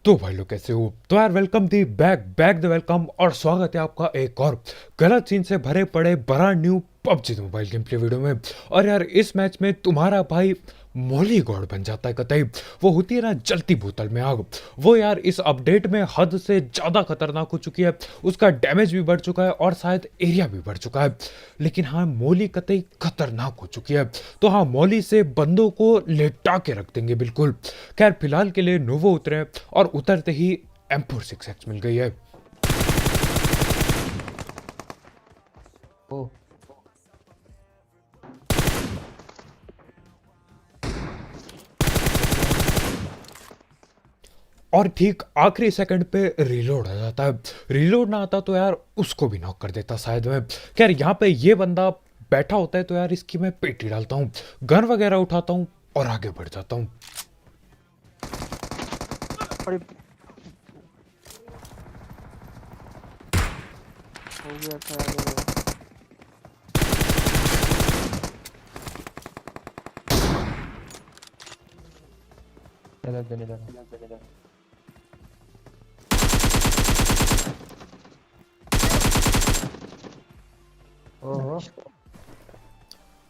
तो भाई लोग कैसे हो? तो यार welcome the back back the welcome और स्वागत है आपका एक और गलत सीन से भरे पड़े brand new PUBG mobile game play video में। और यार इस मैच में तुम्हारा भाई मोली गॉड बन जाता है कतई। वो होती है ना जलती बोतल में आग। वो यार इस अपडेट में हद से ज़्यादा खतरनाक हो चुकी है। उसका डैमेज भी बढ़ चुका है और शायद एरिया भी बढ़ चुका है। लेकिन हाँ मोली कतई खतरनाक हो चुकी है। तो हाँ मोली से बंदों को लेटा के रख देंगे बिल्कुल। खैर फिलहाल के लिए नोवो उतरे और उतरते ही M4 6X मिल गई है। ओ और ठीक आखिरी सेकंड पे रीलोड आ जाता है। रीलोड ना आता तो यार उसको भी नॉक कर देता शायद मैं। खैर यहाँ पे ये बंदा बैठा होता है तो यार इसकी मैं पेटी डालता हूँ, गन वगैरह उठाता हूँ और आगे बढ़ जाता हूँ। अरे हो गया था यार। इधर देने लगा। ओहो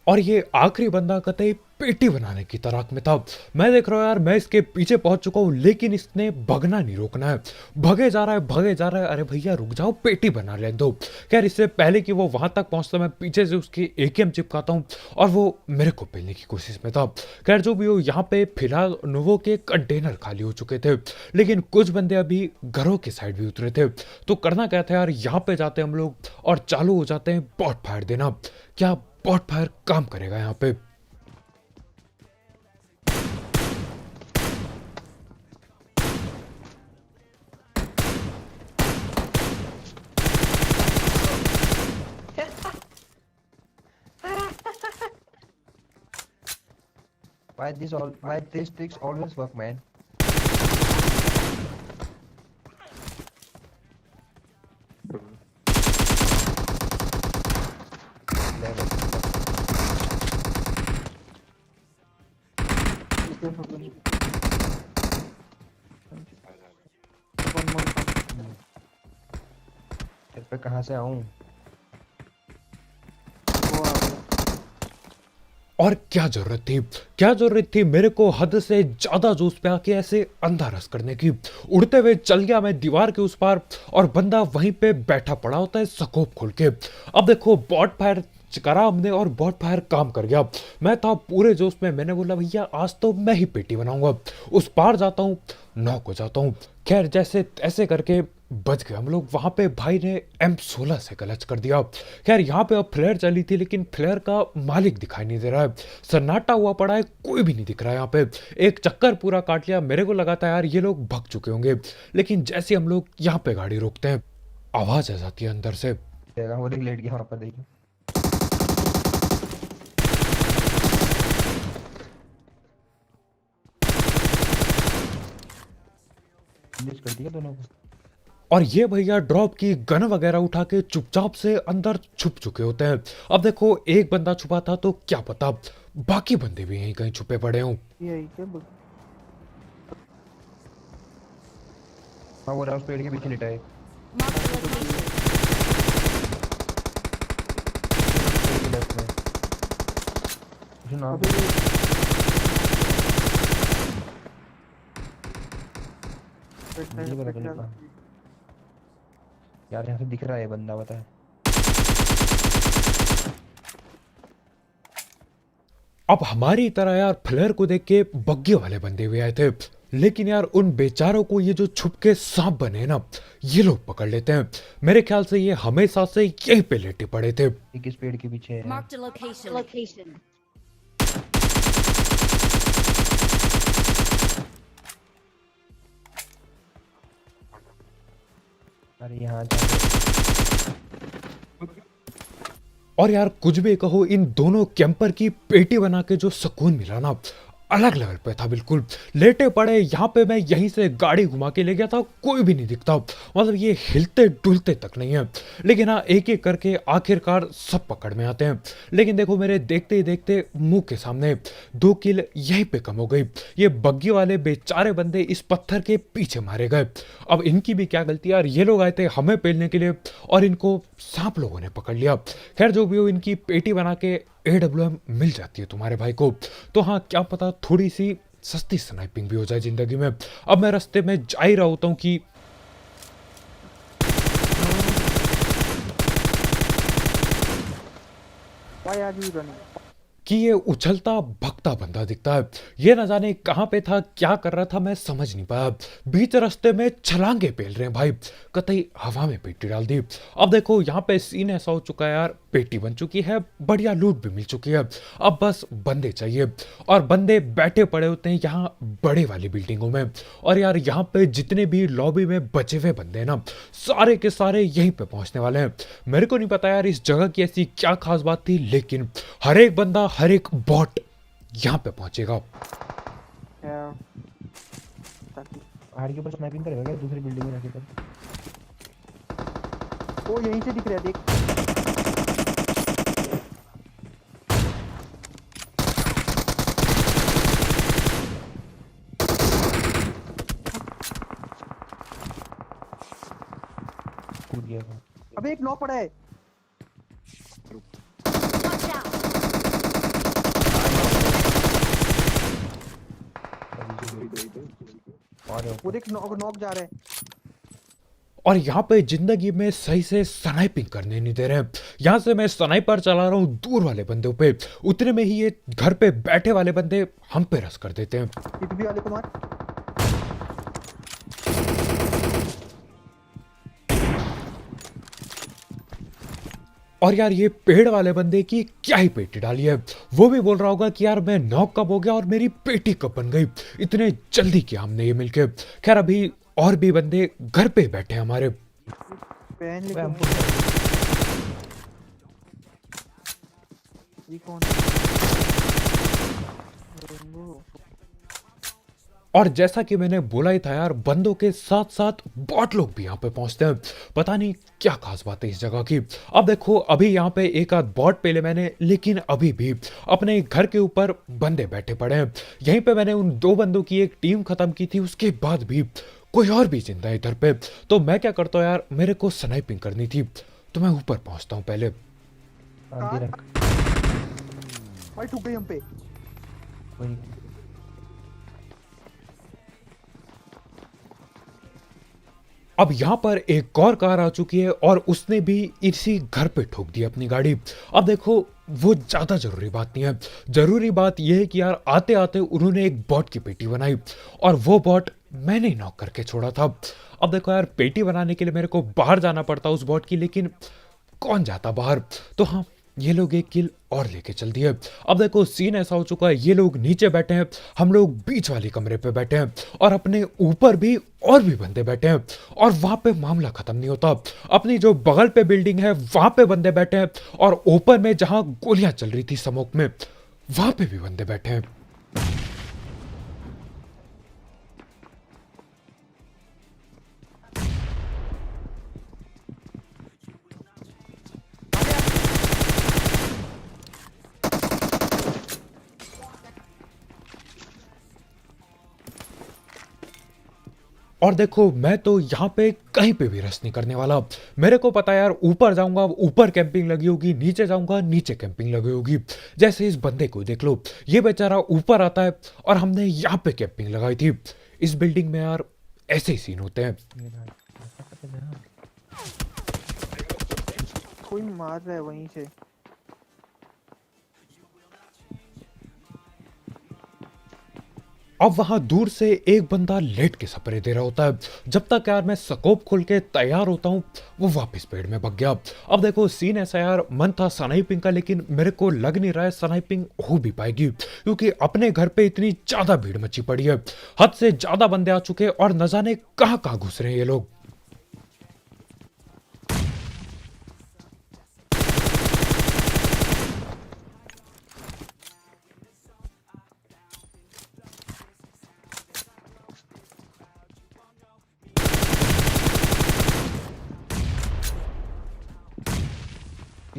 और ये आखिरी बंदा कतई पेटी बनाने की तराक में था। मैं देख रहा हूँ यार मैं इसके पीछे पहुंच चुका हूँ लेकिन इसने भगना नहीं रोकना है। भगे जा रहा है भगे जा रहा है। अरे भैया रुक जाओ, पेटी बना ले दो। खैर इससे पहले कि वो वहां तक पहुंचता मैं पीछे से उसकी AKM चिपकाता हूँ और वो मेरे को पेलने की कोशिश में था। खैर जो भी हो यहाँ पे फिलहाल नोवो के कंटेनर खाली हो चुके थे लेकिन कुछ बंदे अभी घरों के साइड भी उतरे थे। तो करना क्या था यार, यहाँ पे जाते हम लोग और चालू हो जाते हैं बॉट फायर देना। क्या बॉट फायर काम करेगा यहाँ पे? why these tricks always work, man? Never. इस पे कहाँ से आऊँ? और क्या जरूरत थी मेरे को हद से ज्यादा जोश पे आके ऐसे अंधा रस करने की। उड़ते हुए चल गया मैं दीवार के उस पार और बंदा वहीं पे बैठा पड़ा होता है स्कोप खोल के। अब देखो बॉट फायर करा हमने और बॉट फायर काम कर गया। मैं था पूरे जोश में, मैंने बोला भैया आज तो मैं ही पेटी बनाऊंगा। उस पार जाता हूँ, नॉक हो जाता हूँ। खैर जैसे ऐसे करके बच गए हम लोग। वहां पे भाई ने M16 से क्लच कर दिया। खैर यहाँ पे अब फ्लेयर चली थी लेकिन फ्लेयर का मालिक दिखाई नहीं दे रहा है। सन्नाटा हुआ पड़ा है, कोई भी नहीं दिख रहा है यहाँ पे। एक चक्कर पूरा काट लिया, मेरे को लगा था यार ये लोग भग चुके होंगे। लेकिन जैसे हम लोग यहाँ पे गाड़ी रोकते हैं आवाज आ जाती है अंदर से। देखा वो देख लेट गया वहाँ पर देखो। फिनिश कर दिया दोनों को। और ये भैया ड्रॉप की गन वगैरह उठा के चुपचाप से अंदर छुप चुके होते हैं। अब देखो एक बंदा छुपा था तो क्या पता बाकी बंदे भी यहीं कहीं छुपे पड़े हों। यही क्या हाँ वो रहा उस पेड़ के पीछे लेटा है। पेड़ के लेफ्ट में मुझे नाम मुझे पता नहीं कहाँ। यार यहाँ से दिख रहा है बंदा, बता है। अब हमारी तरह यार फ्लेयर को देख के बग्गे वाले बंदे भी आए थे लेकिन यार उन बेचारों को ये जो छुप के सांप बने ना ये लोग पकड़ लेते हैं। मेरे ख्याल से ये हमेशा से यहीं पे लेटे पड़े थे। ये किस पेड़ के पीछे है? Marked a location. अरे यहाँ जा। और यार कुछ भी कहो इन दोनों कैंपर की पेटी बना के जो सुकून मिला ना अलग लेवल पे था, बिल्कुल लेटे पड़े। यहाँ पे मैं यहीं से गाड़ी घुमा के ले गया था, कोई भी नहीं दिखता, मतलब ये हिलते डुलते तक नहीं है। लेकिन हाँ, एक एक करके आखिरकार सब पकड़ में आते हैं। लेकिन देखो, मेरे देखते ही देखते मुंह के सामने 2 किल यहीं पे कम हो गई। ये बग्गी वाले बेचारे बंदे इस पत्थर के पीछे मारे गए। अब इनकी भी क्या गलती यार, ये लोग आए थे हमें पेलने के लिए और इनको सांप लोगों ने पकड़ लिया। खैर जो भी हो, इनकी पेटी बना के AWM मिल जाती है तुम्हारे भाई को, तो हाँ क्या पता थोड़ी सी सस्ती स्नाइपिंग भी हो जाए जिंदगी में। अब मैं रास्ते में जा ही रहा होता हूँ कि Why are you running? ये उछलता भगता बंदा दिखता है। ये न जाने कहाँ पे था, क्या कर रहा था, मैं समझ नहीं पाया। बीच रास्ते में छलांगे पेल रहे हैं भाई, कतई हवा में पेटी डाल दी। अब देखो यहाँ पे सीन ऐसा हो चुका है यार, पेटी बन चुकी है, बढ़िया लूट भी मिल चुकी है। अब बस बंदे चाहिए, और बंदे बैठे पड़े होते हैं यहाँ बड़े वाली बिल्डिंगों में। और यार यहाँ पे जितने भी लॉबी में बचे हुए बंदे हैं ना, सारे के सारे यहीं पे पहुंचने वाले हैं। मेरे को नहीं पता यार इस जगह की ऐसी क्या खास बात थी, लेकिन हर एक बंदा, हर एक बॉट यहाँ पे पहुंचेगा। Yeah. पहाड़ के ऊपर स्नाइपिंग करेगा क्या दूसरी बिल्डिंग में जाके पर? वो यहीं से दिख रहा है, देख। कूद गया वो। अबे एक नॉक पड़ा है। Watch out! वो देख नॉक नॉक जा रहा है। और यहाँ पे जिंदगी में सही से स्नाइपिंग करने नहीं दे रहे हैं। यहाँ से मैं स्नाइपर चला रहा हूँ दूर वाले बंदों पे, उतने में ही ये घर पे बैठे वाले बंदे हम पे रस कर देते हैं। टिटबी वाले को मार। और यार ये पेड़ वाले बंदे की क्या ही पेटी डाली है, वो भी बोल रहा होगा कि यार मैं नॉक कब हो गया और मेरी पेटी कब बन गई, इतने जल्दी किया हमने ये मिलके। खैर अभी और भी बंदे घर पे बैठे हैं हमारे। पहन ले ये कौन रेनबो। और जैसा कि मैंने बोला ही था यार, बंदों के साथ साथ बॉट लोग भी यहाँ पे पहुंचते हैं। पता नहीं क्या खास बात है इस जगह की। अब देखो, अभी यहाँ पे एक आध बॉट पेले मैंने, लेकिन अभी भी अपने घर के ऊपर बंदे बैठे पड़े हैं। यहीं पे मैंने उन 2 बंदों की एक टीम खत्म की थी, उसके बाद भी कोई और भी जिंदा है इधर पे। तो मैं क्या करता हूँ यार, मेरे को स्नाइपिंग करनी थी, तो मैं ऊपर पहुंचता हूँ पहले। भाई ठुक गई हम पे। अब यहाँ पर एक और कार आ चुकी है और उसने भी इसी घर पे ठोक दी अपनी गाड़ी। अब देखो, वो ज्यादा जरूरी बात नहीं है, जरूरी बात यह है कि यार आते आते उन्होंने एक बॉट की पेटी बनाई और वो बॉट मैंने ही नॉक करके छोड़ा था। अब देखो यार, पेटी बनाने के लिए मेरे को बाहर जाना पड़ता उस बॉट की, लेकिन कौन जाता बाहर। तो हाँ, ये लोग एक किल और लेके चल दिए। अब देखो सीन ऐसा हो चुका है, ये लोग नीचे बैठे हैं, हम लोग बीच वाले कमरे पे बैठे हैं, और अपने ऊपर भी और भी बंदे बैठे हैं, और वहां पे मामला खत्म नहीं होता। अपनी जो बगल पे बिल्डिंग है वहां पे बंदे बैठे हैं, और ऊपर में जहां गोलियां चल रही थी स्मोक में, वहां पे भी बंदे बैठे हैं। और देखो, मैं तो यहाँ पे कहीं पे भी रस नहीं करने वाला। मेरे को पता है यार, ऊपर जाऊंगा ऊपर कैंपिंग लगी होगी, नीचे जाऊंगा नीचे कैंपिंग लगी होगी। जैसे इस बंदे को देख लो, ये बेचारा ऊपर आता है और हमने यहाँ पे कैंपिंग लगाई थी। इस बिल्डिंग में यार ऐसे ही सीन होते हैं। कोई मार रहा है वहीं से। अब वहां दूर से एक बंदा लेट के सपरे दे रहा होता है। जब तक यार मैं स्कोप खोल के तैयार होता हूँ, वो वापस पेड़ में भाग गया। अब देखो सीन ऐसा यार, मन था स्नाइपिंग का, लेकिन मेरे को लग नहीं रहा है स्नाइपिंग हो भी पाएगी, क्योंकि अपने घर पे इतनी ज्यादा भीड़ मची पड़ी है, हद से ज्यादा बंदे आ चुके हैं, और न जाने कहां कहां घुस रहे हैं ये लोग।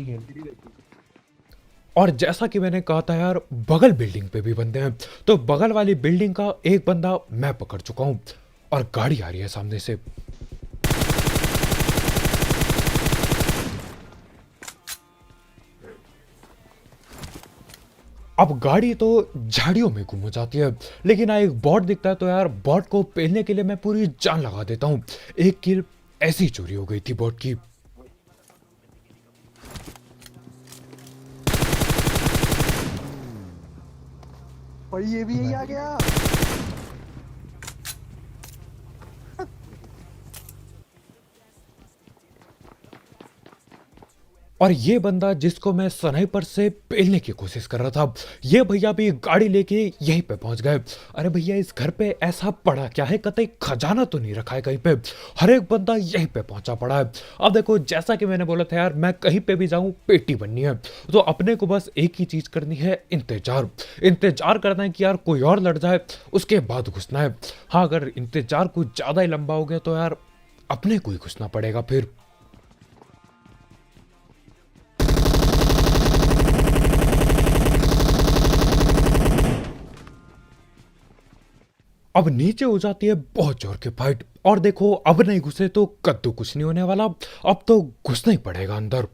रहती खेल। और जैसा कि मैंने कहा था यार, बगल बिल्डिंग पे भी बंदे हैं, तो बगल वाली बिल्डिंग का एक बंदा मैं पकड़ चुका हूँ और गाड़ी आ रही है सामने से। अब गाड़ी तो झाड़ियों में गुम हो जाती है, लेकिन हाँ एक बॉट दिखता है तो यार बॉट को पेलने के लिए मैं पूरी जान लगा देता हूँ। एक किल ऐसी चोरी हो गई थी बॉट की। और ये भी यही आ गया। और ये बंदा जिसको मैं स्नाइपर से पेलने की कोशिश कर रहा था, ये भैया भी गाड़ी लेके यहीं पे पहुंच गए। अरे भैया इस घर पे ऐसा पड़ा क्या है, कतई खजाना तो नहीं रखा है कहीं पे? हर एक बंदा यहीं पे पहुंचा पड़ा है। अब देखो जैसा कि मैंने बोला था यार, मैं कहीं पे भी जाऊं पेटी बननी है, तो अपने को बस एक ही चीज करनी है, इंतजार। इंतजार करना है कि यार कोई और लड़ जाए, उसके बाद घुसना है। हाँ अगर इंतजार कुछ ज्यादा ही लंबा हो गया तो यार अपने को ही घुसना पड़ेगा फिर। अब नीचे हो जाती है बहुत जोर की फाइट, और देखो अब नहीं घुसे तो कद्दू कुछ नहीं होने वाला, अब तो घुसना ही पड़ेगा अंदर।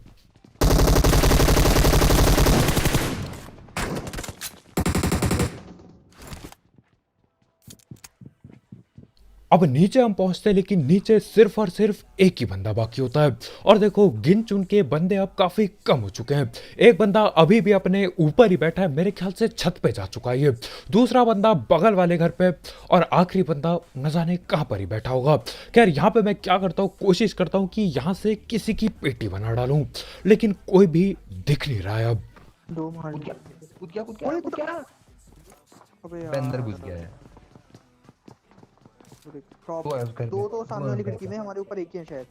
अब नीचे हम पहुंचते हैं, लेकिन नीचे सिर्फ और सिर्फ एक ही बंदा बाकी होता है। और देखो गिन चुन के बंदे अब काफी कम हो चुके हैं। एक बंदा अभी भी अपने ऊपर ही बैठा है, मेरे ख्याल से छत पे जा चुका है ये। दूसरा बंदा बगल वाले घर पे, और आखिरी बंदा न जाने कहां पर ही बैठा होगा। खैर यहाँ पे मैं क्या करता हूँ, कोशिश करता हूँ कि यहाँ से किसी की पेटी बना डालूं, लेकिन कोई भी दिख नहीं रहा है अब। दो मार कूद दिया। गया कूद गया कूद गया ओए कूद गया। अबे मैं अंदर यार घुस गया है। टॉप दो है उस घर में, दो तो दो सामने है वाली उस घर खिड़की में, हमारे ऊपर एक ही है शायद।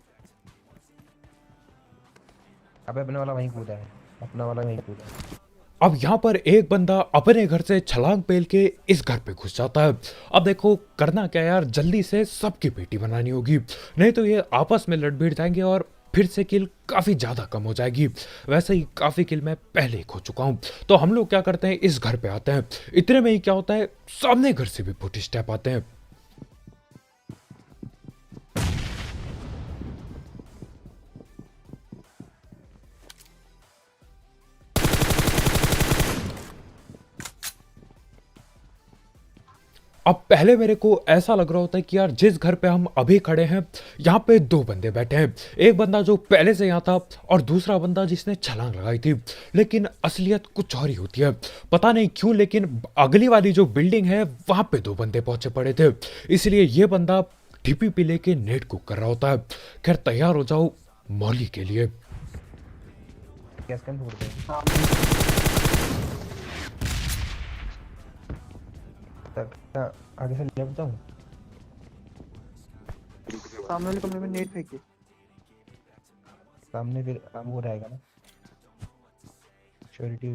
अबे अपने वाला वहीं कूदा है, अपना वाला वहीं कूदा है। अब यहाँ पर एक बंदा अपने घर से छलांग पेल के इस घर पे घुस जाता है। अब देखो करना क्या यार, जल्दी से सबकी पेटी बनानी होगी, नहीं तो ये आपस में लड़ भिड़ जाएंगे और फिर से किल काफी ज्यादा कम हो जाएगी। वैसे ही काफी किल मैं पहले ही खो चुका हूँ। तो हम लोग क्या करते हैं, इस घर पे आते हैं। इतने में ही क्या होता है, सामने घर से भी फुट स्टेप आते हैं। अब पहले मेरे को ऐसा लग रहा होता है कि यार जिस घर पे हम अभी खड़े हैं, यहाँ पे दो बंदे बैठे हैं। एक बंदा जो पहले से यहाँ था, और दूसरा बंदा जिसने छलांग लगाई थी। लेकिन असलियत कुछ और ही होती है, पता नहीं क्यों, लेकिन अगली वाली जो बिल्डिंग है वहां पे दो बंदे पहुंचे पड़े थे। इसलिए ये बंदा टीपीपी लेके नेट कुक कर रहा होता है। खैर तैयार हो जाओ मौली के लिए। गैस कैन फोड़ दे। तक आगे से लेफ्ट जाऊं। सामने वाले कमरे में नेट फेंक दे। सामने फिर वो रहेगा ना, श्योरिटी।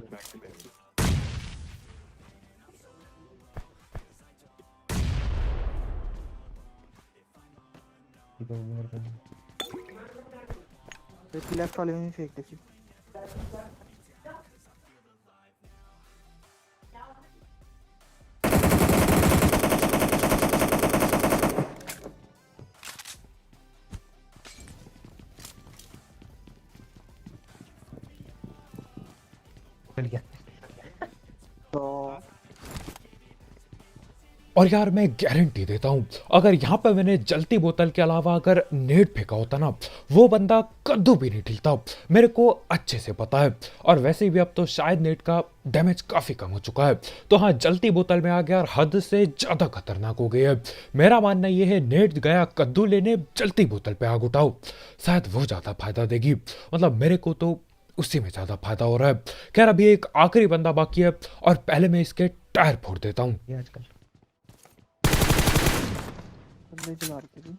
ठीक है वो मेरे को फिर लेफ्ट वाले में फेंक दे। चल गया। तो और यार मैं गारंटी देता हूं, अगर यहाँ पे मैंने जलती बोतल के अलावा अगर नेट फेंका होता ना, वो बंदा कद्दू भी नहीं ठिलता। मेरे को अच्छे से पता है। और वैसे भी अब तो शायद नेट का डैमेज काफी कम हो चुका है। तो हाँ जलती बोतल में आ गया और हद से ज्यादा खतरनाक हो गई है। मेरा मानना यह है, नेट गया कद्दू लेने, जलती बोतल पे आग उठाओ, शायद वो ज्यादा फायदा देगी। मतलब मेरे को तो उसी में ज्यादा फायदा हो रहा है। खैर अभी एक आखिरी बंदा बाकी है, और पहले मैं इसके टायर फोड़ देता हूँ। ये आजकल बंदे चला रखे थे।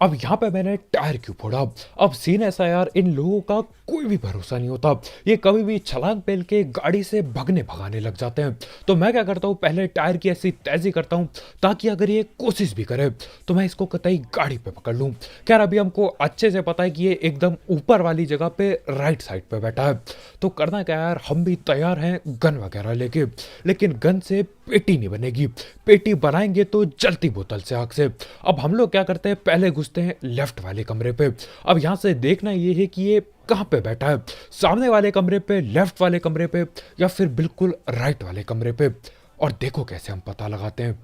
अब यहाँ पे मैंने टायर क्यों फोड़ा? अब सीन ऐसा है यार, इन लोगों का कोई भी भरोसा नहीं होता। ये कभी भी छलांग पेल के गाड़ी से भगने भगाने लग जाते हैं। तो मैं क्या करता हूँ, पहले टायर की ऐसी तेजी करता हूँ ताकि अगर ये कोशिश भी करे तो मैं इसको कतई गाड़ी पे पकड़ लूँ। खैर अभी हमको अच्छे से पता है कि ये एकदम ऊपर वाली जगह पे राइट साइड पे बैठा है। तो करना क्या यार, हम भी तैयार हैं गन वगैरह लेके, लेकिन गन से पेटी नहीं बनेगी। पेटी बनाएंगे तो जलती बोतल से आग से। अब हम लोग क्या करते हैं, पहले घुसते हैं लेफ्ट वाले कमरे पे। अब यहाँ से देखना ये है कि ये कहाँ पे बैठा है, सामने वाले कमरे पे, लेफ्ट वाले कमरे पे, या फिर बिल्कुल राइट वाले कमरे पे। और देखो कैसे हम पता लगाते हैं।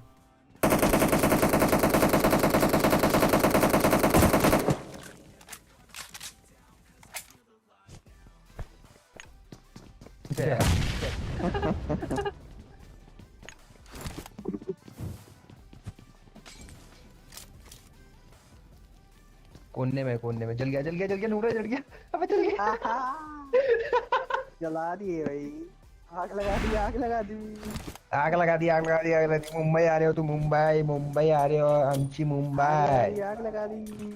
कोने में जल गया नूरा जल गया। अबे जल गया। जला दिए भाई, आग लगा दी, आग लगा दी। आग लगा दी मुंबई आ रहे हो, तुम मुंबई आ रहे हो, आमची मुंबई। आग लगा दी।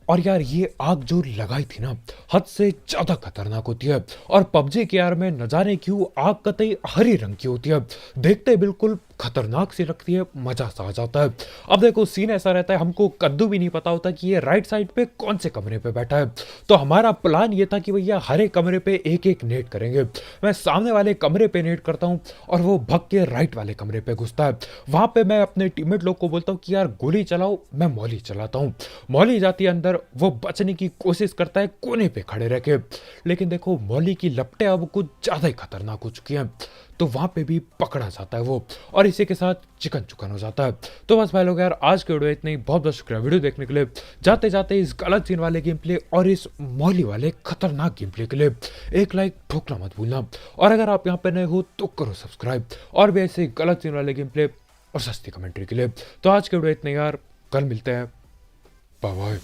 और यार ये आग जो लगाई थी ना, हद से ज्यादा खतरनाक होती है। और पबजी के यार में न जाने क्यों आग कतई हरी रंग की होती है, देखते बिल्कुल खतरनाक सी लगती है, मजा सा आ जाता है। अब देखो सीन ऐसा रहता है, हमको कद्दू भी नहीं पता होता कि ये राइट साइड पे कौन से कमरे पे बैठा है। तो हमारा प्लान ये था कि भैया हर एक कमरे पे एक एक नेट करेंगे। मैं सामने वाले कमरे पे नेट करता हूँ और वो भग के राइट वाले कमरे पे घुसता है। वहां पे मैं अपने टीममेट लोग को बोलता हूँ कि यार गोली चलाओ, मैं मौली चलाता हूँ। मौली जाती है अंदर, वो बचने की कोशिश करता है कोने पे खड़े रह के, लेकिन देखो मौली की लपटें अब कुछ ज्यादा ही खतरनाक हो चुकी हैं। तो वहां पे भी पकड़ा जाता है वो, और इसी के साथ चिकन चुकन हो जाता है। तो बस भाई लोग यार, आज के वीडियो इतनी, बहुत बहुत शुक्रिया वीडियो देखने के लिए। जाते जाते इस गलत सीन वाले गेम प्ले और इस मौली वाले खतरनाक गेम प्ले के लिए एक लाइक ठोकना मत भूलना। और अगर आप यहाँ पे नए हो तो करो सब्सक्राइब, और भी ऐसे गलत सीन वाले गेम प्ले और सस्ती कमेंट्री के लिए। तो आज के वीडियो इतने यार, कल मिलते हैं, बाय बाय।